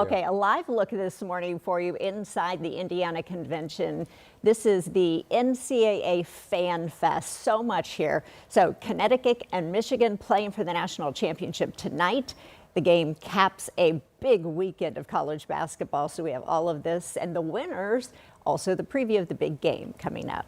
Okay, a live look this morning for you inside the Indiana Convention. This is the NCAA Fan Fest. So much here. So Connecticut and Michigan playing for the national championship tonight. The game caps a big weekend of college basketball. So we have all of this and the winners, also the preview of the big game coming up.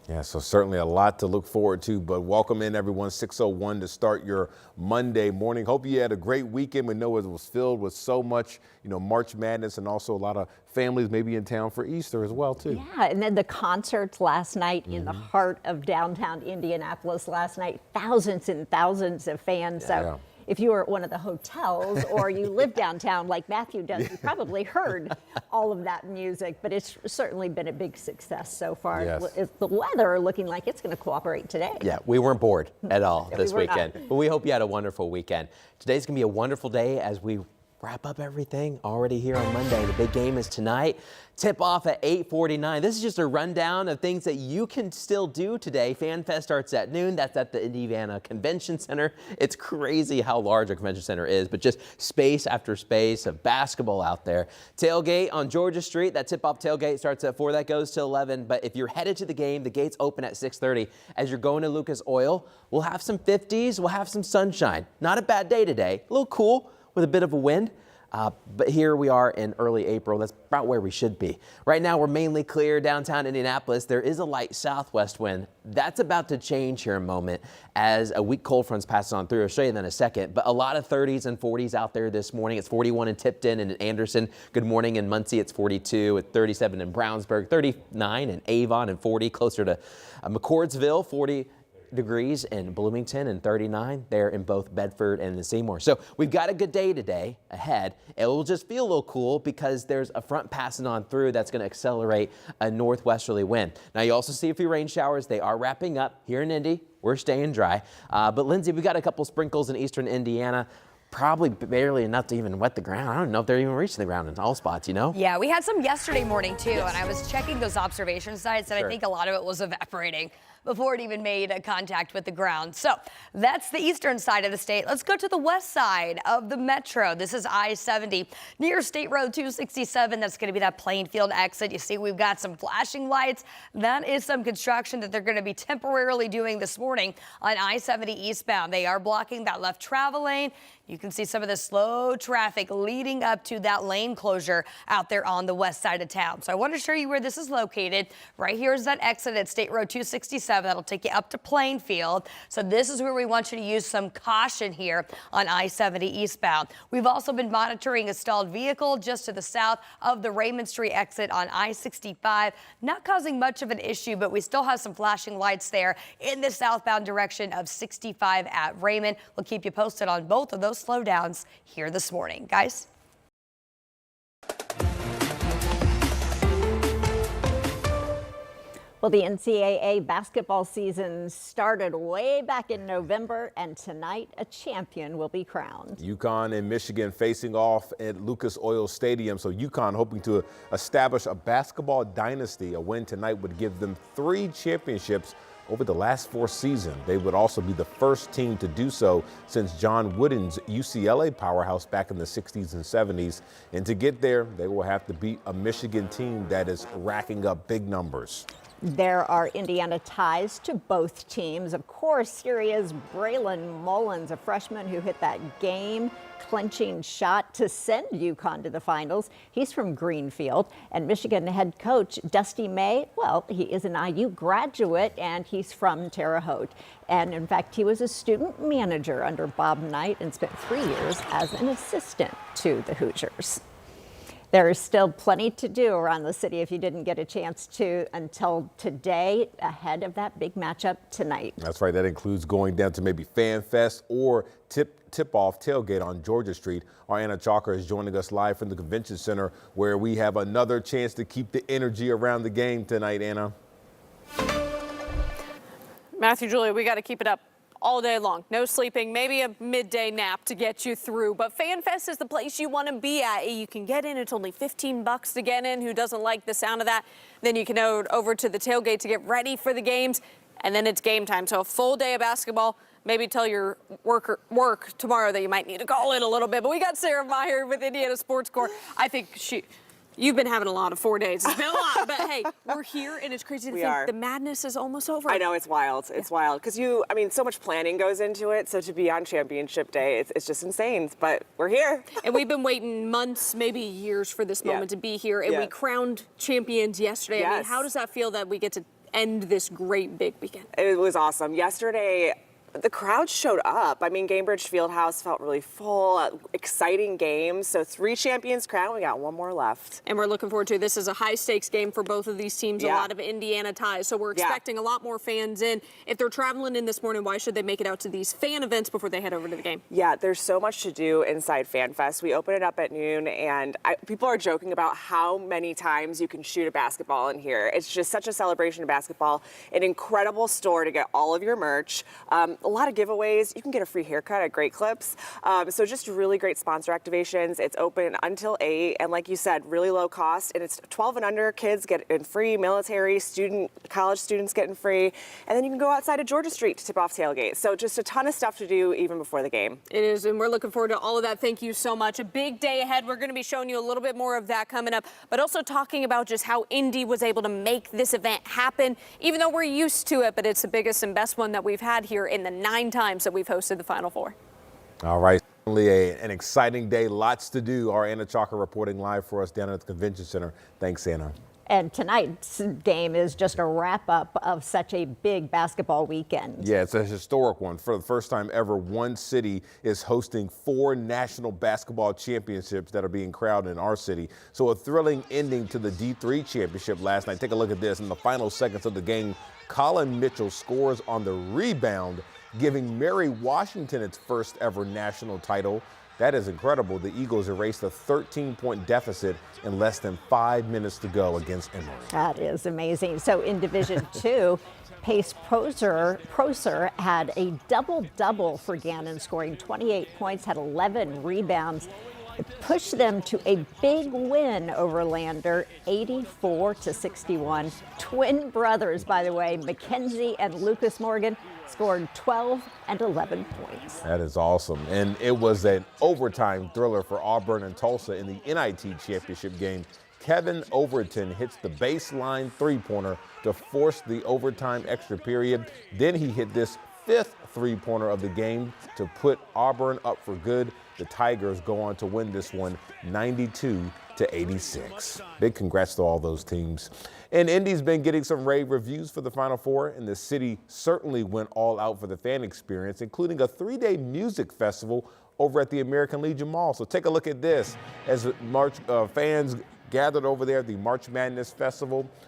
Yeah, so certainly a lot to look forward to, but welcome in everyone, 6:01 to start your Monday morning. Hope you had a great weekend. We know it was filled with so much, March Madness, and also a lot of families maybe in town for Easter as well, too. Yeah, and then the concerts last night in the heart of downtown Indianapolis last night, thousands and thousands of fans. So if you were at one of the hotels or you live downtown like Matthew does, you probably heard all of that music, but it's certainly been a big success so far. Is the weather looking like it's going to cooperate today? Yeah, we weren't bored at all this weekend, not. but we hope you had a wonderful weekend. Today's going to be a wonderful day as we wrap up everything already here on Monday. The big game is tonight. Tip off at 8:49. This is just a rundown of things that you can still do today. Fan Fest starts at noon. That's at the Indiana Convention Center. It's crazy how large a convention center is, but just space after space of basketball out there. Tailgate on Georgia Street. That tip-off tailgate starts at 4. That goes to 11. But if you're headed to the game, the gates open at 6:30. As you're going to Lucas Oil, we'll have some 50s. We'll have some sunshine. Not a bad day today. A little cool with a bit of a wind. But here we are in early April. That's about where we should be. Right now, we're mainly clear downtown Indianapolis. There is a light southwest wind. That's about to change here in a moment as a weak cold front's passes on through. I'll show you that in a second. But a lot of 30s and 40s out there this morning. It's 41 in Tipton and in Anderson. Good morning in Muncie. It's 42. It's 37 in Brownsburg. 39 in Avon and 40 closer to McCordsville. 40 degrees in Bloomington and 39 there in both Bedford and in Seymour. So we've got a good day today ahead. It will just feel a little cool because there's a front passing on through that's going to accelerate a northwesterly wind. Now you also see a few rain showers. They are wrapping up here in Indy. We're staying dry. But Lindsay, we got a couple sprinkles in eastern Indiana. Probably barely enough to even wet the ground. I don't know if they're even reaching the ground in all spots, Yeah, we had some yesterday morning too, and I was checking those observation sites, and I think a lot of it was evaporating before it even made a contact with the ground. So that's the eastern side of the state. Let's go to the west side of the metro. This is I-70 near State Road 267. That's going to be that Plainfield exit. You see, we've got some flashing lights. That is some construction that they're going to be temporarily doing this morning on I-70 eastbound. They are blocking that left travel lane. You can see some of the slow traffic leading up to that lane closure out there on the west side of town. So I want to show you where this is located. Right here is that exit at State Road 267. That'll take you up to Plainfield. So this is where we want you to use some caution here on I-70 eastbound. We've also been monitoring a stalled vehicle just to the south of the Raymond Street exit on I-65. Not causing much of an issue, but we still have some flashing lights there in the southbound direction of 65 at Raymond. We'll keep you posted on both of those slowdowns here this morning. Guys. Well, the NCAA basketball season started way back in November, and tonight a champion will be crowned. UConn and Michigan facing off at Lucas Oil Stadium. So UConn hoping to establish a basketball dynasty. A win tonight would give them 3 championships over the last 4 seasons. They would also be the first team to do so since John Wooden's UCLA powerhouse back in the 60s and 70s. And to get there, they will have to beat a Michigan team that is racking up big numbers. There are Indiana ties to both teams. Of course, here he is, Braylon Mullins, a freshman who hit that game-clinching shot to send UConn to the finals. He's from Greenfield. And Michigan head coach Dusty May, well, he is an IU graduate, and he's from Terre Haute. And in fact, he was a student manager under Bob Knight and spent 3 years as an assistant to the Hoosiers. There is still plenty to do around the city if you didn't get a chance to until today ahead of that big matchup tonight. That's right. That includes going down to maybe Fan Fest or tip-off tailgate on Georgia Street. Our Anna Chalker is joining us live from the Convention Center where we have another chance to keep the energy around the game tonight, Anna. Matthew, Julia, we got to keep it up all day long. No sleeping, maybe a midday nap to get you through. But Fan Fest is the place you want to be at. You can get in. It's only $15 to get in. Who doesn't like the sound of that? Then you can go over to the tailgate to get ready for the games. And then it's game time. So a full day of basketball maybe tell your work tomorrow that you might need to call in a little bit. But we got Sarah Meyer with Indiana Sports Corps. I think you've been having a lot of 4 days. It's been a lot, but hey, we're here, and it's crazy to think the madness is almost over. I know, it's wild. It's wild because so much planning goes into it. So to be on championship day, it's just insane. But we're here. And we've been waiting months, maybe years for this moment to be here, and we crowned champions yesterday. Yes. I mean, how does that feel that we get to end this great big weekend? It was awesome. Yesterday, the crowd showed up. I mean, Gainbridge Fieldhouse felt really full. Exciting game. So 3 champions crowned. We got 1 more left. And we're looking forward to it. This is a high-stakes game for both of these teams, a lot of Indiana ties. So we're expecting a lot more fans in. If they're traveling in this morning, why should they make it out to these fan events before they head over to the game? Yeah, there's so much to do inside FanFest. We open it up at noon, and people are joking about how many times you can shoot a basketball in here. It's just such a celebration of basketball. An incredible store to get all of your merch. A lot of giveaways. You can get a free haircut at Great Clips. So just really great sponsor activations. It's open until 8, and like you said, really low cost. And it's 12 and under kids get in free, military, college students getting free. And then you can go outside of Georgia Street to tip off tailgate. So just a ton of stuff to do even before the game. It is, and we're looking forward to all of that. Thank you so much. A big day ahead. We're going to be showing you a little bit more of that coming up, but also talking about just how Indy was able to make this event happen, even though we're used to it, but it's the biggest and best one that we've had here in the 9 times that we've hosted the Final Four. All right. Certainly an exciting day. Lots to do. Our Anna Chalker reporting live for us down at the Convention Center. Thanks, Anna. And tonight's game is just a wrap-up of such a big basketball weekend. Yeah, it's a historic one. For the first time ever, one city is hosting 4 national basketball championships that are being crowned in our city. So a thrilling ending to the D3 championship last night. Take a look at this. In the final seconds of the game, Colin Mitchell scores on the rebound, giving Mary Washington its first ever national title. That is incredible. The Eagles erased a 13-point deficit in less than 5 minutes to go against Emory. That is amazing. So in Division 2, Pace Proser had a double-double for Gannon, scoring 28 points, had 11 rebounds. It pushed them to a big win over Lander, 84-61. Twin brothers, by the way, Mackenzie and Lucas Morgan, scored 12 and 11 points. That is awesome. And it was an overtime thriller for Auburn and Tulsa in the NIT championship game. Kevin Overton hits the baseline 3-pointer to force the overtime extra period. Then he hit this 5th 3-pointer of the game to put Auburn up for good. The Tigers go on to win this one 92-86. Big congrats to all those teams. And Indy's been getting some rave reviews for the Final Four, and the city certainly went all out for the fan experience, including a 3-day music festival over at the American Legion Mall. So take a look at this as fans gathered over there at the March Madness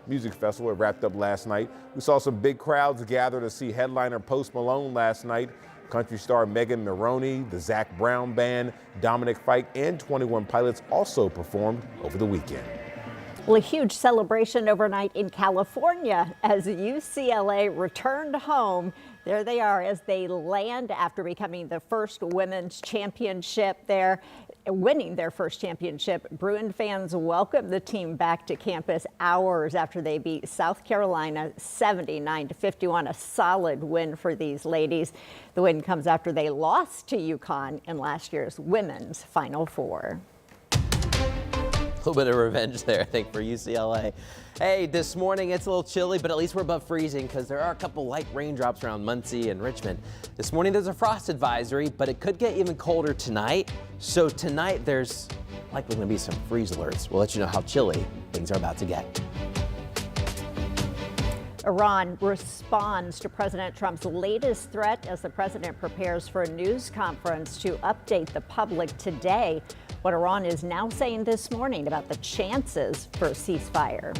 Music Festival. It wrapped up last night. We saw some big crowds gather to see headliner Post Malone last night. Country star Megan Maroney, the Zac Brown Band, Dominic Fike, and 21 Pilots also performed over the weekend. Well, a huge celebration overnight in California as UCLA returned home. There they are as they land after becoming the first women's championship there, winning their first championship. Bruin fans welcomed the team back to campus hours after they beat South Carolina 79-51, a solid win for these ladies. The win comes after they lost to UConn in last year's women's Final Four. A little bit of revenge there, I think, for UCLA. Hey, this morning it's a little chilly, but at least we're above freezing because there are a couple light raindrops around Muncie and Richmond. This morning there's a frost advisory, but it could get even colder tonight. So tonight there's likely going to be some freeze alerts. We'll let you know how chilly things are about to get. Iran responds to President Trump's latest threat as the president prepares for a news conference to update the public today what Iran is now saying this morning about the chances for a ceasefire.